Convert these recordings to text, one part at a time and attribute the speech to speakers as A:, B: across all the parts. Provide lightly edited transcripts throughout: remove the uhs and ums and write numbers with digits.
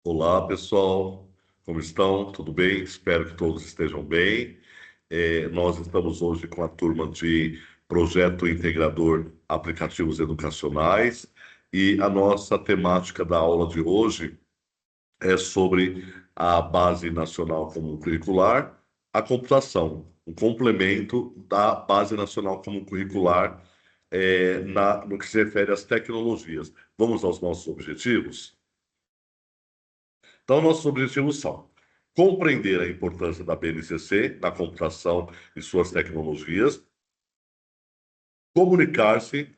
A: Olá, pessoal. Como estão? Tudo bem? Espero que todos estejam bem. Nós estamos hoje com a turma de Projeto Integrador Aplicativos Educacionais e a nossa temática da aula de hoje é sobre a Base Nacional Comum Curricular, a computação, um complemento da Base Nacional Comum Curricular, no que se refere às tecnologias. Vamos aos nossos objetivos? Então, nossos objetivos são compreender a importância da BNCC na computação e suas tecnologias, comunicar-se,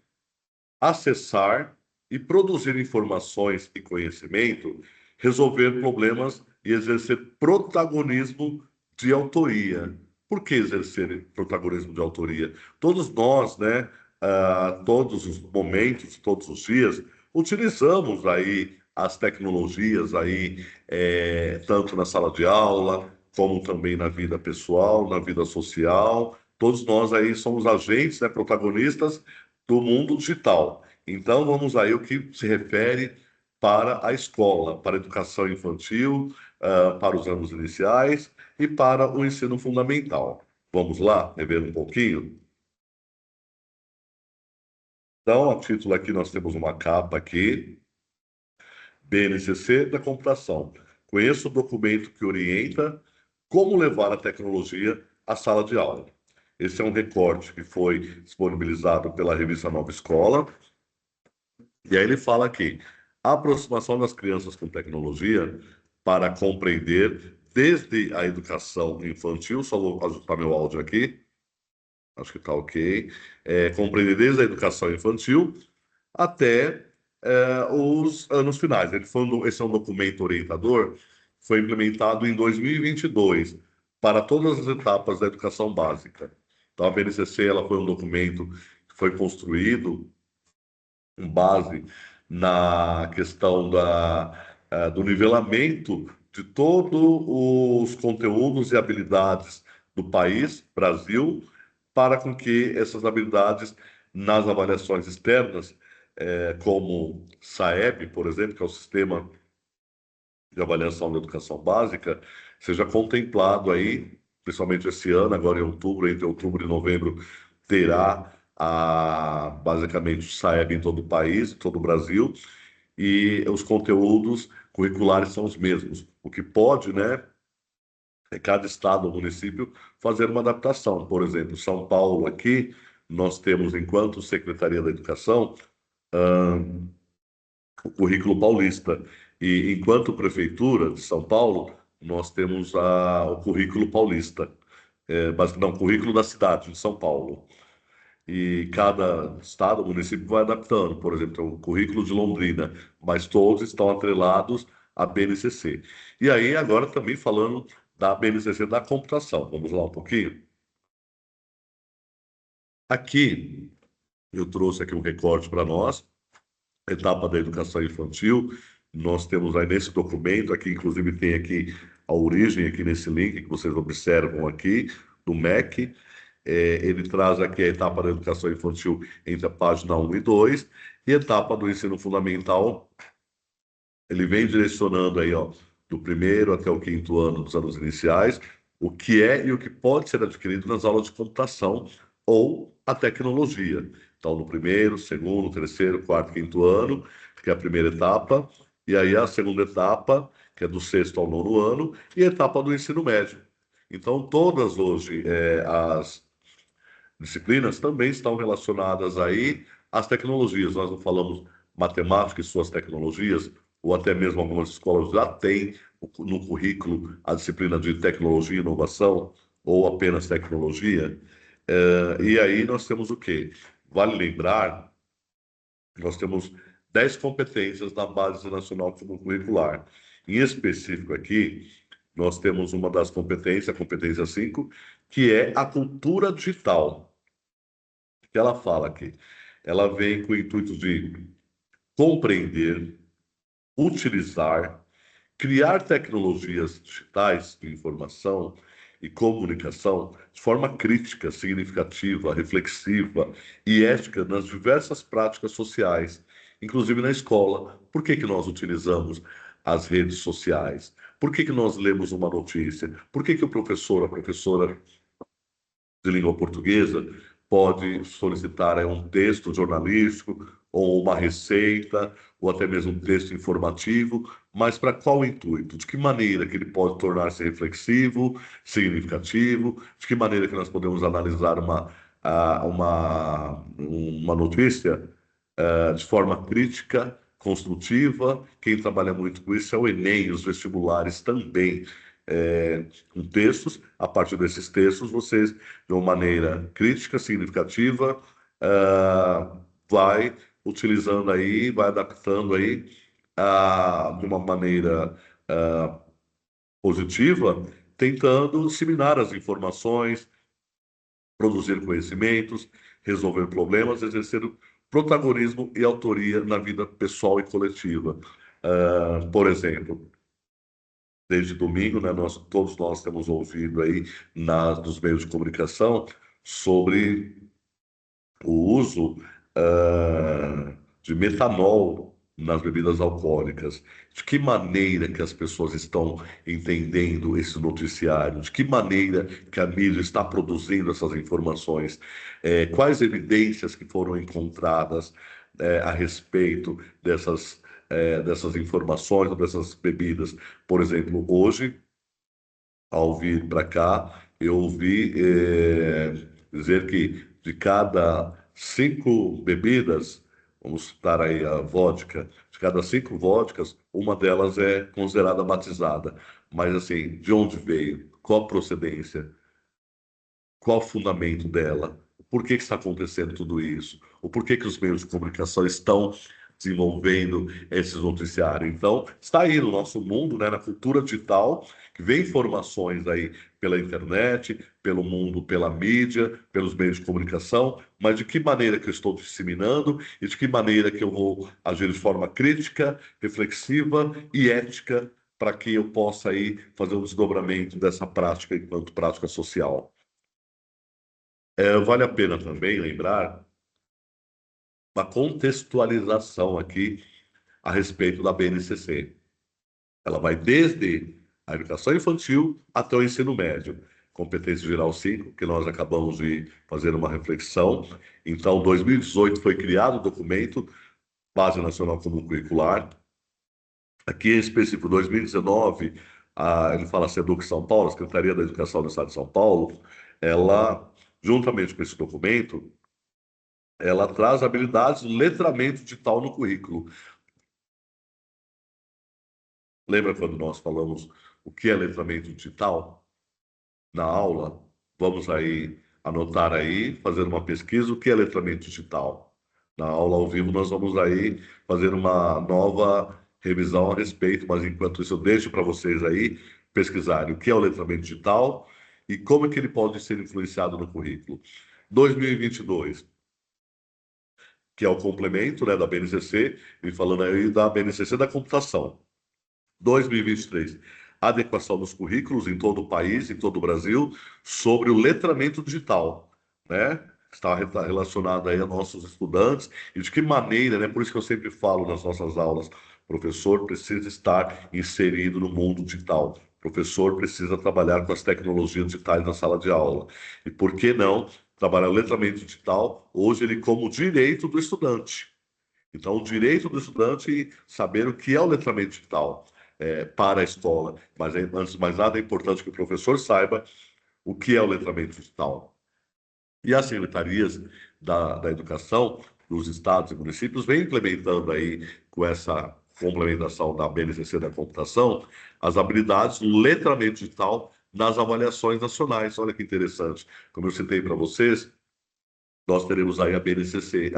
A: acessar e produzir informações e conhecimento, resolver problemas e exercer protagonismo de autoria. Por que exercer protagonismo de autoria? Todos nós, né, todos os momentos, todos os dias, utilizamos aí as tecnologias aí, tanto na sala de aula, como também na vida pessoal, na vida social. Todos nós aí somos agentes, né, protagonistas do mundo digital. Então, vamos aí o que se refere para a escola, para a educação infantil, para os anos iniciais e para o ensino fundamental. Vamos lá, rever um pouquinho? Então, a título aqui, nós temos uma capa aqui, BNCC da computação. Conheça o documento que orienta como levar a tecnologia à sala de aula. Esse é um recorte que foi disponibilizado pela revista Nova Escola. E aí ele fala aqui, a aproximação das crianças com tecnologia para compreender desde a educação infantil, só vou ajustar meu áudio aqui, acho que está ok, compreender desde a educação infantil até os anos finais. Esse é um documento orientador, foi implementado em 2022 para todas as etapas da educação básica. Então, a BNCC ela foi um documento que foi construído com base na questão do nivelamento de todos os conteúdos e habilidades do país, Brasil, para com que essas habilidades nas avaliações externas, como SAEB, por exemplo, que é o Sistema de Avaliação da Educação Básica, seja contemplado aí, principalmente esse ano, agora em outubro, entre outubro e novembro, terá basicamente o SAEB em todo o país, em todo o Brasil, e os conteúdos curriculares são os mesmos. O que pode, né, é cada estado ou município fazer uma adaptação. Por exemplo, São Paulo aqui, nós temos, enquanto Secretaria da Educação, o currículo paulista. E enquanto Prefeitura de São Paulo, nós temos o currículo paulista. Mas não, currículo da cidade de São Paulo. E cada estado, município vai adaptando. Por exemplo, tem o currículo de Londrina, mas todos estão atrelados à BNCC. E aí, agora também falando da BNCC da computação. Vamos lá um pouquinho? Aqui, eu trouxe aqui um recorte para nós, etapa da educação infantil. Nós temos aí nesse documento, aqui inclusive tem aqui a origem, aqui nesse link que vocês observam aqui, do MEC. Ele traz aqui a etapa da educação infantil entre a página 1 e 2, e a etapa do ensino fundamental, ele vem direcionando aí, ó, do primeiro até o quinto ano dos anos iniciais, o que é e o que pode ser adquirido nas aulas de computação ou a tecnologia. Então, no primeiro, segundo, terceiro, quarto, quinto ano, que é a primeira etapa, e aí a segunda etapa, que é do sexto ao nono ano, e a etapa do ensino médio. Então, todas hoje as disciplinas também estão relacionadas aí às tecnologias. Nós não falamos matemática e suas tecnologias, ou até mesmo algumas escolas já têm no currículo a disciplina de tecnologia e inovação, ou apenas tecnologia. E aí nós temos o quê? Vale lembrar que nós temos 10 competências na Base Nacional Comum Curricular. Em específico aqui, nós temos uma das competências, a competência 5, que é a cultura digital que ela fala aqui. Ela vem com o intuito de compreender, utilizar, criar tecnologias digitais de informação e comunicação de forma crítica, significativa, reflexiva e ética nas diversas práticas sociais, inclusive na escola. Por que que nós utilizamos as redes sociais? Por que que nós lemos uma notícia? Por que que o professor, a professora de língua portuguesa pode solicitar um texto jornalístico ou uma receita ou até mesmo um texto informativo, mas para qual intuito? De que maneira que ele pode tornar-se reflexivo, significativo? De que maneira que nós podemos analisar uma notícia de forma crítica, construtiva? Quem trabalha muito com isso é o Enem, os vestibulares também, com textos. A partir desses textos, vocês, de uma maneira crítica, significativa, vai utilizando aí, vai adaptando aí, de uma maneira positiva, tentando disseminar as informações, produzir conhecimentos, resolver problemas, exercer protagonismo e autoria na vida pessoal e coletiva. Por exemplo, desde domingo, né, todos nós temos ouvido aí nos meios de comunicação sobre o uso de metanol nas bebidas alcoólicas. De que maneira que as pessoas estão entendendo esse noticiário? De que maneira que a mídia está produzindo essas informações? Quais evidências que foram encontradas a respeito dessas informações ou dessas bebidas? Por exemplo, hoje, ao vir para cá, eu ouvi dizer que de cada 5 bebidas, vamos citar aí a vodka, de cada 5 vodkas, uma delas é considerada batizada. Mas assim, de onde veio? Qual a procedência? Qual o fundamento dela? Por que que está acontecendo tudo isso? O porquê que os meios de comunicação estão desenvolvendo esses noticiários? Então, está aí no nosso mundo, né, na cultura digital, que vem informações aí pela internet, pelo mundo, pela mídia, pelos meios de comunicação, mas de que maneira que eu estou disseminando e de que maneira que eu vou agir de forma crítica, reflexiva e ética para que eu possa aí fazer um desdobramento dessa prática enquanto prática social. Vale a pena também lembrar uma contextualização aqui a respeito da BNCC. Ela vai desde a educação infantil até o ensino médio. Competência Geral 5, que nós acabamos de fazer uma reflexão. Então, 2018 foi criado o documento Base Nacional Comum Curricular. Aqui em específico, 2019, ele fala SEDUC São Paulo, a Secretaria da Educação do Estado de São Paulo, ela, juntamente com esse documento, ela traz habilidades de letramento digital no currículo. Lembra quando nós falamos o que é letramento digital? Na aula, vamos aí anotar aí, fazer uma pesquisa, o que é letramento digital. Na aula ao vivo, nós vamos aí fazer uma nova revisão a respeito, mas enquanto isso, eu deixo para vocês aí pesquisarem o que é o letramento digital e como é que ele pode ser influenciado no currículo. 2022, que é o complemento, né, da BNCC, e falando aí da BNCC da computação. 2023, adequação dos currículos em todo o país, em todo o Brasil, sobre o letramento digital, né? Está relacionado aí a nossos estudantes e de que maneira, né? Por isso que eu sempre falo nas nossas aulas, o professor precisa estar inserido no mundo digital. O professor precisa trabalhar com as tecnologias digitais na sala de aula. E por que não trabalhar o letramento digital hoje ele como direito do estudante? Então, o direito do estudante saber o que é o letramento digital para a escola. Mas, antes de mais nada, é importante que o professor saiba o que é o letramento digital. E as secretarias da educação dos estados e municípios vêm implementando aí, com essa complementação da BNCC da computação, as habilidades do letramento digital nas avaliações nacionais. Olha que interessante. Como eu citei para vocês, nós teremos aí a BNCC,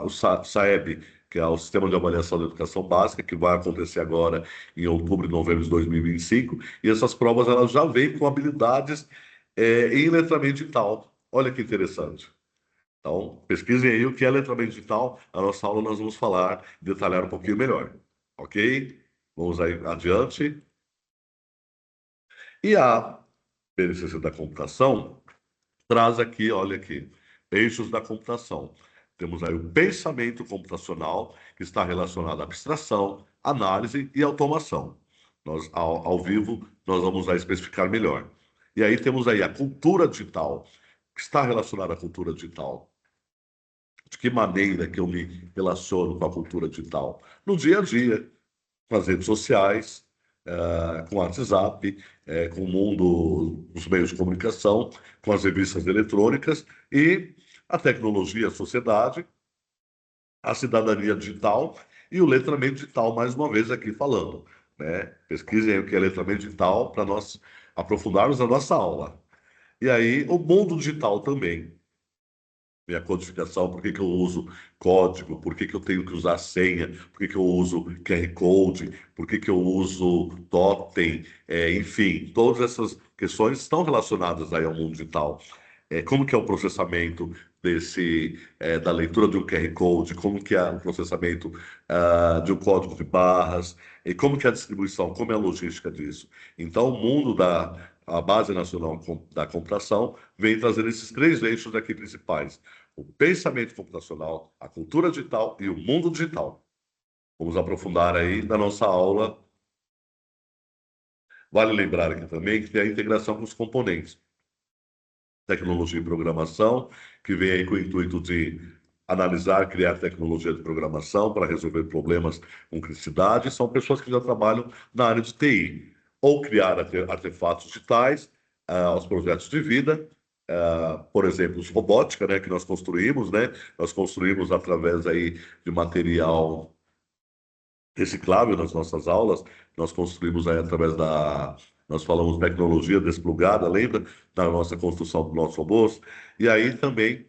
A: o SAEB, que é o Sistema de Avaliação da Educação Básica, que vai acontecer agora em outubro e novembro de 2025. E essas provas elas já vêm com habilidades em letramento digital. Olha que interessante. Então, pesquisem aí o que é letramento digital. Na nossa aula nós vamos falar, detalhar um pouquinho melhor. Ok? Vamos aí adiante. E a BNCC da computação traz aqui, olha aqui, eixos da computação. Temos aí o pensamento computacional, que está relacionado à abstração, análise e automação. Nós, ao vivo, nós vamos aí especificar melhor. E aí temos aí a cultura digital, que está relacionada à cultura digital. De que maneira que eu me relaciono com a cultura digital? No dia a dia, com as redes sociais, com o WhatsApp, com o mundo dos meios de comunicação, com as revistas eletrônicas e a tecnologia, a sociedade, a cidadania digital e o letramento digital, mais uma vez aqui falando, né? Pesquisem o que é letramento digital para nós aprofundarmos a nossa aula. E aí, o mundo digital também. Minha codificação, por que que eu uso código, por que que eu tenho que usar senha, por que que eu uso QR Code, por que que eu uso totem, enfim, todas essas questões estão relacionadas aí ao mundo digital. Como que é o processamento da leitura de um QR Code, como que é o processamento de um código de barras, e como que é a distribuição, como é a logística disso. Então, o mundo a Base Nacional da Computação vem trazendo esses três eixos aqui principais: o pensamento computacional, a cultura digital e o mundo digital. Vamos aprofundar aí na nossa aula. Vale lembrar aqui também que tem a integração com os componentes. Tecnologia e programação, que vem aí com o intuito de analisar, criar tecnologia de programação para resolver problemas com criticidade. São pessoas que já trabalham na área de TI, ou criar artefatos digitais, aos projetos de vida, por exemplo, os robótica, né, que nós construímos, né? Nós construímos através aí de material reciclável nas nossas aulas, nós construímos aí através nós falamos tecnologia desplugada, lembra? Da nossa construção do nosso robôs. E aí também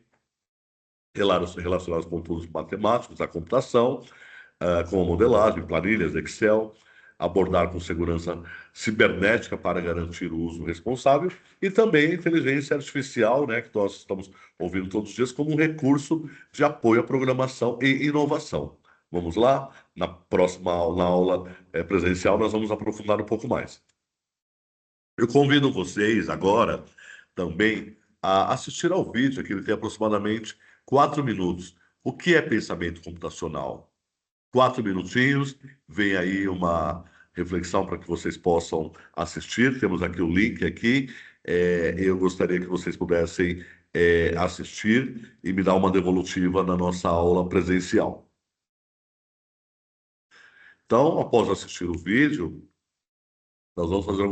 A: relacionados com estudos matemáticos, a computação, com modelagem, planilhas, Excel, abordar com segurança cibernética para garantir o uso responsável e também a inteligência artificial, né, que nós estamos ouvindo todos os dias como um recurso de apoio à programação e inovação. Vamos lá? Na próxima aula, na aula presencial, nós vamos aprofundar um pouco mais. Eu convido vocês agora também a assistir ao vídeo, que ele tem aproximadamente 4 minutos. O que é pensamento computacional? 4 minutinhos, vem aí uma reflexão para que vocês possam assistir. Temos aqui o link aqui. Eu gostaria que vocês pudessem assistir e me dar uma devolutiva na nossa aula presencial. Então, após assistir o vídeo, nós vamos fazer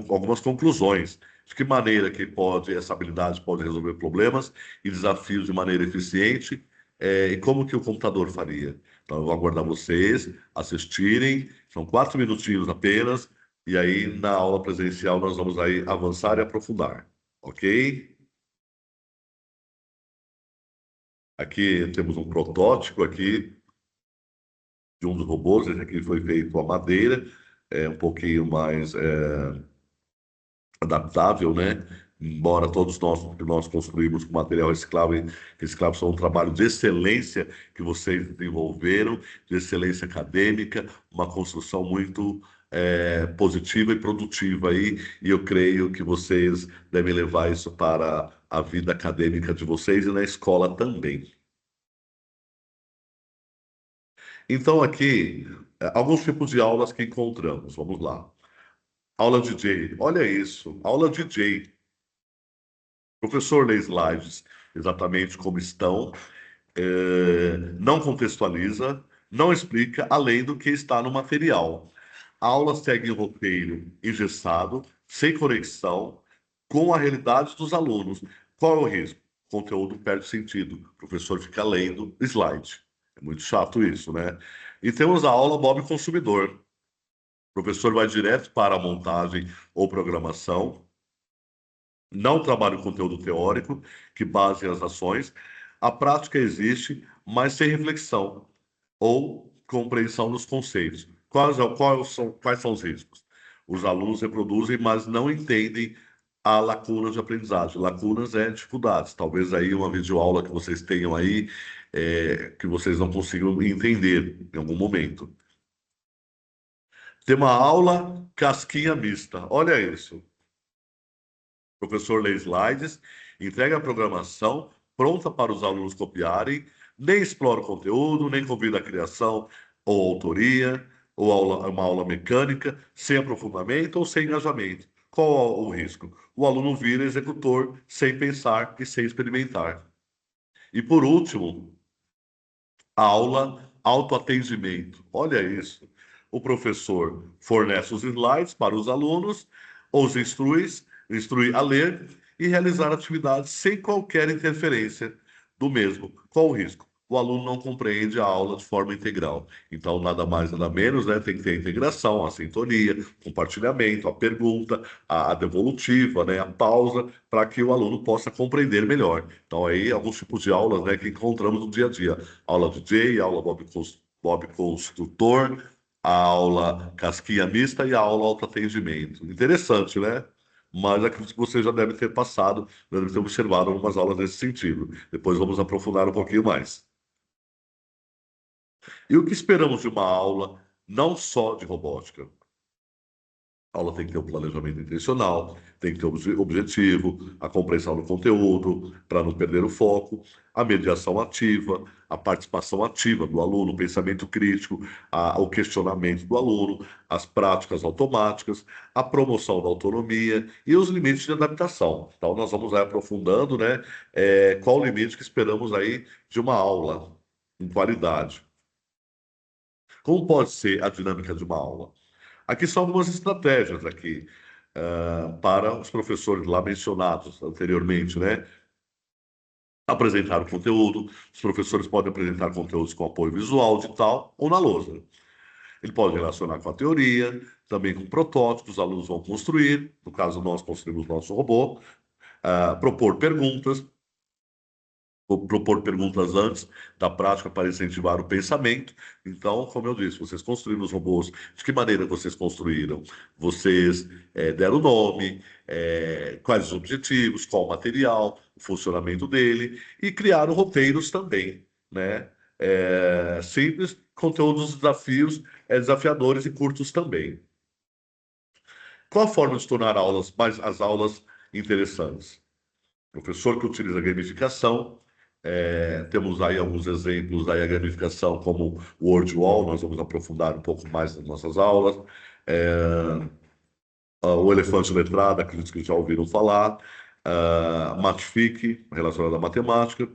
A: algumas conclusões. De que maneira que essa habilidade pode resolver problemas e desafios de maneira eficiente, e como que o computador faria. Então, eu vou aguardar vocês assistirem, são 4 minutinhos apenas, e aí na aula presencial nós vamos aí avançar e aprofundar, ok? Aqui temos um protótipo aqui de um dos robôs, esse aqui foi feito a madeira, um pouquinho mais adaptável, né? Embora todos nós que nós construímos com material reciclável são um trabalho de excelência que vocês desenvolveram, de excelência acadêmica, uma construção muito positiva e produtiva aí, e eu creio que vocês devem levar isso para a vida acadêmica de vocês e na escola também. Então, aqui, alguns tipos de aulas que encontramos. Vamos lá. Aula DJ. Olha isso. Aula DJ. Professor lê slides exatamente como estão, não contextualiza, não explica além do que está no material. A aula segue um roteiro engessado, sem conexão com a realidade dos alunos. Qual é o risco? O conteúdo perde sentido. O professor fica lendo slide. É muito chato isso, né? E temos a aula Bob Consumidor. O professor vai direto para a montagem ou programação, não trabalha o conteúdo teórico, que base as ações. A prática existe, mas sem reflexão ou compreensão dos conceitos. Quais são os riscos? Os alunos reproduzem, mas não entendem a lacunas de aprendizagem. Lacunas é dificuldades. Talvez aí uma videoaula que vocês tenham aí, que vocês não consigam entender em algum momento. Tem uma aula casquinha mista. Olha isso. O professor lê slides, entrega a programação, pronta para os alunos copiarem, nem explora o conteúdo, nem convida a criação ou autoria, ou uma aula mecânica, sem aprofundamento ou sem engajamento. Qual o risco? O aluno vira executor sem pensar e sem experimentar. E por último, a aula autoatendimento. Olha isso. O professor fornece os slides para os alunos, os instrui a ler e realizar atividades sem qualquer interferência do mesmo. Qual o risco? O aluno não compreende a aula de forma integral. Então, nada mais, nada menos, né? Tem que ter a integração, a sintonia, compartilhamento, a pergunta, a devolutiva, né? A pausa, para que o aluno possa compreender melhor. Então, aí, alguns tipos de aulas, né, que encontramos no dia a dia. Aula DJ, aula Bob Construtor, a aula casquinha mista e a aula autoatendimento. Interessante, né? Mas acredito que você já deve ter passado, deve ter observado algumas aulas nesse sentido. Depois vamos aprofundar um pouquinho mais. E o que esperamos de uma aula, não só de robótica? A aula tem que ter um planejamento intencional, tem que ter um objetivo, a compreensão do conteúdo, para não perder o foco, a mediação ativa, a participação ativa do aluno, o pensamento crítico, o questionamento do aluno, as práticas automáticas, a promoção da autonomia e os limites de adaptação. Então, nós vamos aí aprofundando, né, qual o limite que esperamos aí de uma aula em qualidade. Como pode ser a dinâmica de uma aula? Aqui são algumas estratégias aqui para os professores lá mencionados anteriormente, né? Apresentar o conteúdo, os professores podem apresentar conteúdos com apoio visual, digital ou na lousa. Ele pode relacionar com a teoria, também com protótipos, os alunos vão construir, no caso nós construímos nosso robô, propor perguntas, propor perguntas antes da prática para incentivar o pensamento. Então, como eu disse, vocês construíram os robôs. De que maneira vocês construíram? Vocês deram nome, quais os objetivos, qual o material, o funcionamento dele, e criaram roteiros também, né? Simples, conteúdos desafios, desafiadores e curtos também. Qual a forma de tornar as aulas interessantes? Professor que utiliza gamificação. Temos aí alguns exemplos aí, a gamificação como o WordWall, nós vamos aprofundar um pouco mais nas nossas aulas. É, o elefante letrado, acredito que já ouviram falar. Matfic, relacionado à matemática.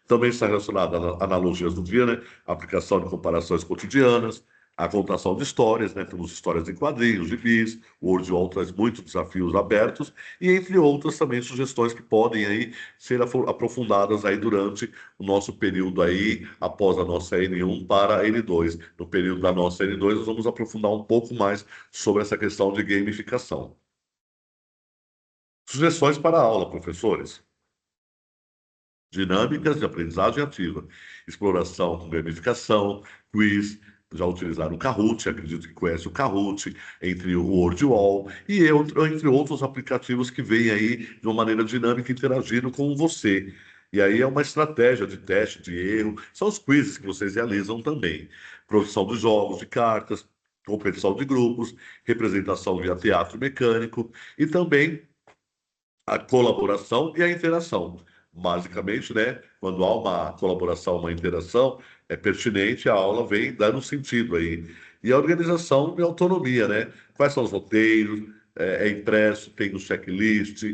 A: Também está relacionado a analogias do dia, né? Aplicação de comparações cotidianas, a contação de histórias, né? Temos histórias em quadrinhos, gibis, o WordWall traz muitos desafios abertos, e entre outras também sugestões que podem aí ser aprofundadas aí durante o nosso período aí, após a nossa N1 para a N2. No período da nossa N2, nós vamos aprofundar um pouco mais sobre essa questão de gamificação. Sugestões para a aula, professores. Dinâmicas de aprendizagem ativa, exploração com gamificação, quiz, já utilizaram o Kahoot, acredito que conhece o Kahoot, entre o WordWall entre outros aplicativos que vêm aí de uma maneira dinâmica interagindo com você. E aí é uma estratégia de teste, de erro, são os quizzes que vocês realizam também. Produção de jogos, de cartas, competição de grupos, representação via teatro mecânico e também a colaboração e a interação. Basicamente, né, quando há uma colaboração, uma interação, é pertinente, a aula vem dando sentido aí. E a organização e autonomia, né? Quais são os roteiros? Impresso, tem no checklist,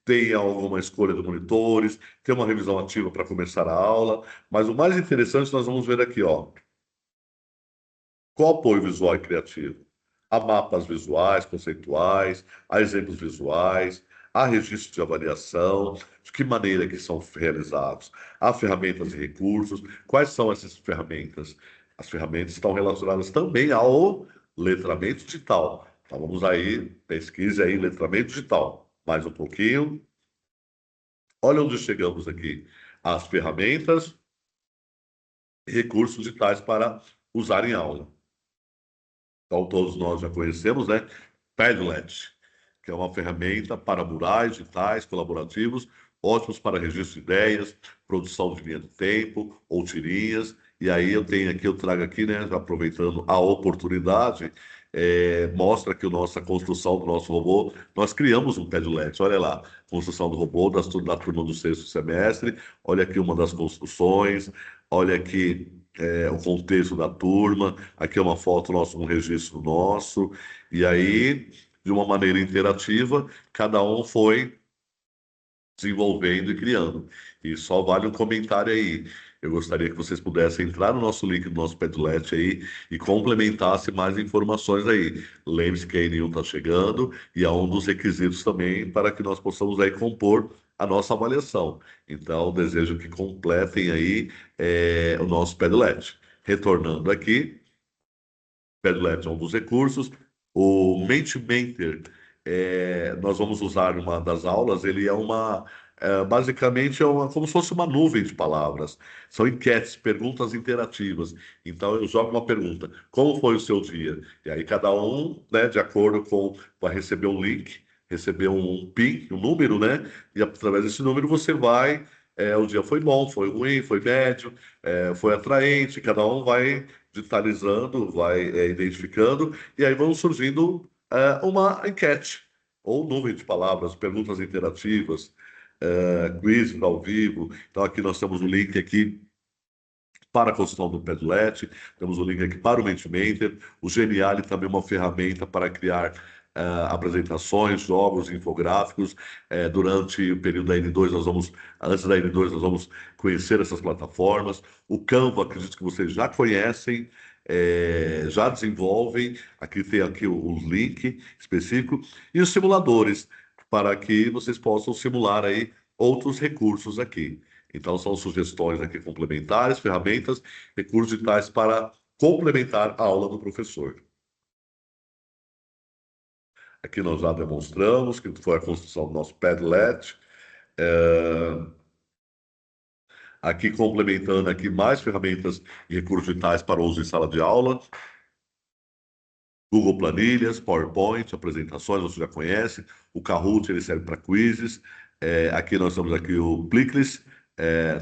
A: tem alguma escolha de monitores, tem uma revisão ativa para começar a aula. Mas o mais interessante nós vamos ver aqui, ó. Qual apoio visual e criativo? Há mapas visuais, conceituais, há exemplos visuais, há registros de avaliação, de que maneira que são realizados, há ferramentas e recursos. Quais são essas ferramentas? As ferramentas estão relacionadas também ao letramento digital. Então vamos aí, pesquise aí letramento digital. Mais um pouquinho. Olha onde chegamos aqui. As ferramentas e recursos digitais para usar em aula. Então, todos nós já conhecemos, né? Padlet, que é uma ferramenta para murais digitais colaborativos ótimos para registro de ideias, produção de linha de tempo ou tirinhas. E aí eu trago aqui, né, aproveitando a oportunidade, mostra que a nossa construção do nosso robô, nós criamos um Padlet, olha lá, construção do robô da turma do sexto semestre, olha aqui uma das construções, olha aqui o contexto da turma, aqui é uma foto nossa, um registro nosso, e aí, de uma maneira interativa, cada um foi desenvolvendo e criando. E só vale um comentário aí. Eu gostaria que vocês pudessem entrar no nosso link do nosso Padlet aí e complementasse mais informações aí. Lembre-se que a N1 está chegando e é um dos requisitos também para que nós possamos aí compor a nossa avaliação. Então, desejo que completem aí o nosso Padlet. Retornando aqui, Padlet é um dos recursos. O Mentimeter, nós vamos usar uma das aulas, ele é basicamente como se fosse uma nuvem de palavras. São enquetes, perguntas interativas. Então eu jogo uma pergunta: como foi o seu dia? E aí cada um, né, de acordo com, vai receber um link, receber um PIN, um número, né? E através desse número você vai. O dia foi bom, foi ruim, foi médio, foi atraente, cada um vai digitalizando, vai identificando, e aí vão surgindo uma enquete, ou nuvem de palavras, perguntas interativas, quizzes ao vivo. Então aqui nós temos o link aqui para a construção do Padlet, temos o link aqui para o Mentimeter, o Geniali também é uma ferramenta para criar apresentações, jogos, infográficos. Durante o período da N2, antes da N2, nós vamos conhecer essas plataformas. O Canva, acredito que vocês já conhecem, já desenvolvem. Aqui tem aqui o link específico. E os simuladores, para que vocês possam simular aí outros recursos aqui. Então, são sugestões aqui complementares, ferramentas, recursos digitais para complementar a aula do professor. Aqui nós já demonstramos que foi a construção do nosso Padlet. É, Aqui complementando aqui mais ferramentas e recursos digitais para uso em sala de aula. Google Planilhas, PowerPoint, apresentações, você já conhece. O Kahoot, ele serve para quizzes. Aqui nós temos aqui o Plicklis,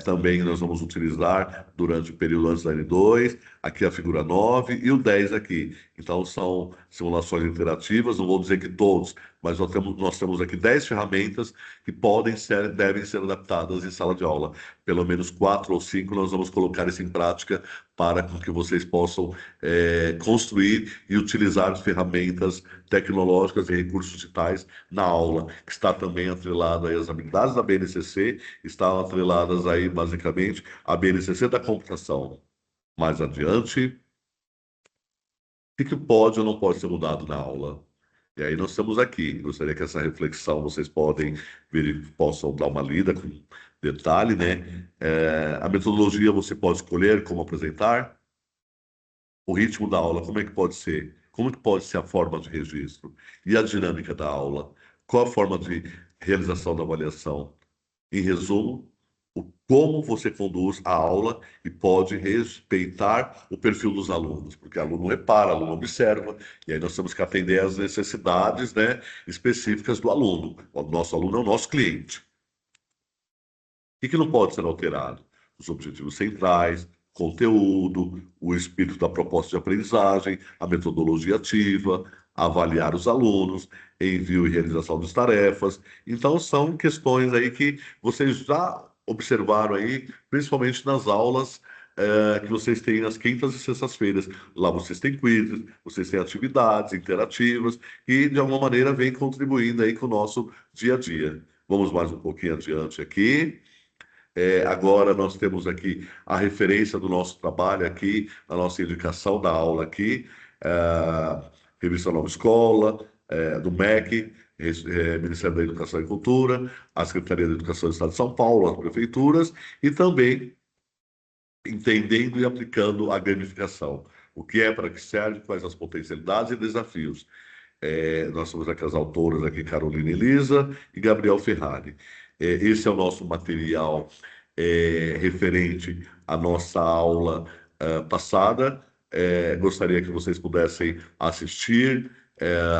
A: também nós vamos utilizar durante o período antes da N2. Aqui a figura 9 e o 10 aqui. Então são simulações interativas, não vou dizer que todos, mas nós temos aqui 10 ferramentas que devem ser adaptadas em sala de aula. Pelo menos 4 ou 5 nós vamos colocar isso em prática para que vocês possam construir e utilizar ferramentas tecnológicas e recursos digitais na aula, que está também atrelado aí às habilidades da BNCC, estão atreladas aí basicamente à BNCC da computação. Mais adiante, o que pode ou não pode ser mudado na aula? E aí nós estamos aqui. Gostaria que essa reflexão vocês possam dar uma lida com detalhe, né? A metodologia você pode escolher como apresentar. O ritmo da aula, como é que pode ser? Como que pode ser a forma de registro? E a dinâmica da aula? Qual a forma de realização da avaliação? Em resumo, como você conduz a aula e pode respeitar o perfil dos alunos, porque aluno repara, aluno observa, e aí nós temos que atender às necessidades, né, específicas do aluno. O nosso aluno é o nosso cliente. O que não pode ser alterado? Os objetivos centrais, conteúdo, o espírito da proposta de aprendizagem, a metodologia ativa, avaliar os alunos, envio e realização das tarefas. Então, são questões aí que vocês já observaram aí, principalmente nas aulas que vocês têm nas quintas e sextas-feiras. Lá vocês têm quizzes, vocês têm atividades interativas e, de alguma maneira, vem contribuindo aí com o nosso dia a dia. Vamos mais um pouquinho adiante aqui. Agora nós temos aqui a referência do nosso trabalho aqui, a nossa indicação da aula aqui, Revista Nova Escola, do MEC, Ministério da Educação e Cultura, a Secretaria da Educação do Estado de São Paulo, as prefeituras, e também entendendo e aplicando a gamificação. O que é, para que serve, quais as potencialidades e desafios. Nós temos aqui as autoras, aqui, Carolina Elisa e Gabriel Ferrari. Esse é o nosso material referente à nossa aula passada. Gostaria que vocês pudessem assistir,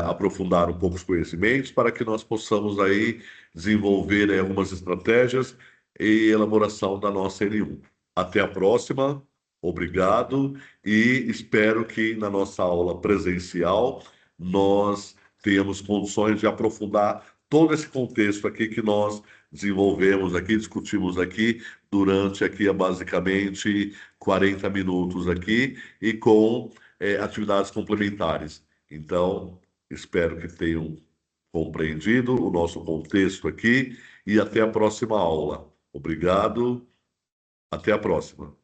A: aprofundar um pouco os conhecimentos para que nós possamos aí desenvolver algumas estratégias e elaboração da nossa N1. Até a próxima, obrigado e espero que na nossa aula presencial nós tenhamos condições de aprofundar todo esse contexto aqui que nós desenvolvemos aqui, discutimos aqui durante aqui basicamente 40 minutos aqui e com atividades complementares. Então, espero que tenham compreendido o nosso contexto aqui e até a próxima aula. Obrigado, até a próxima.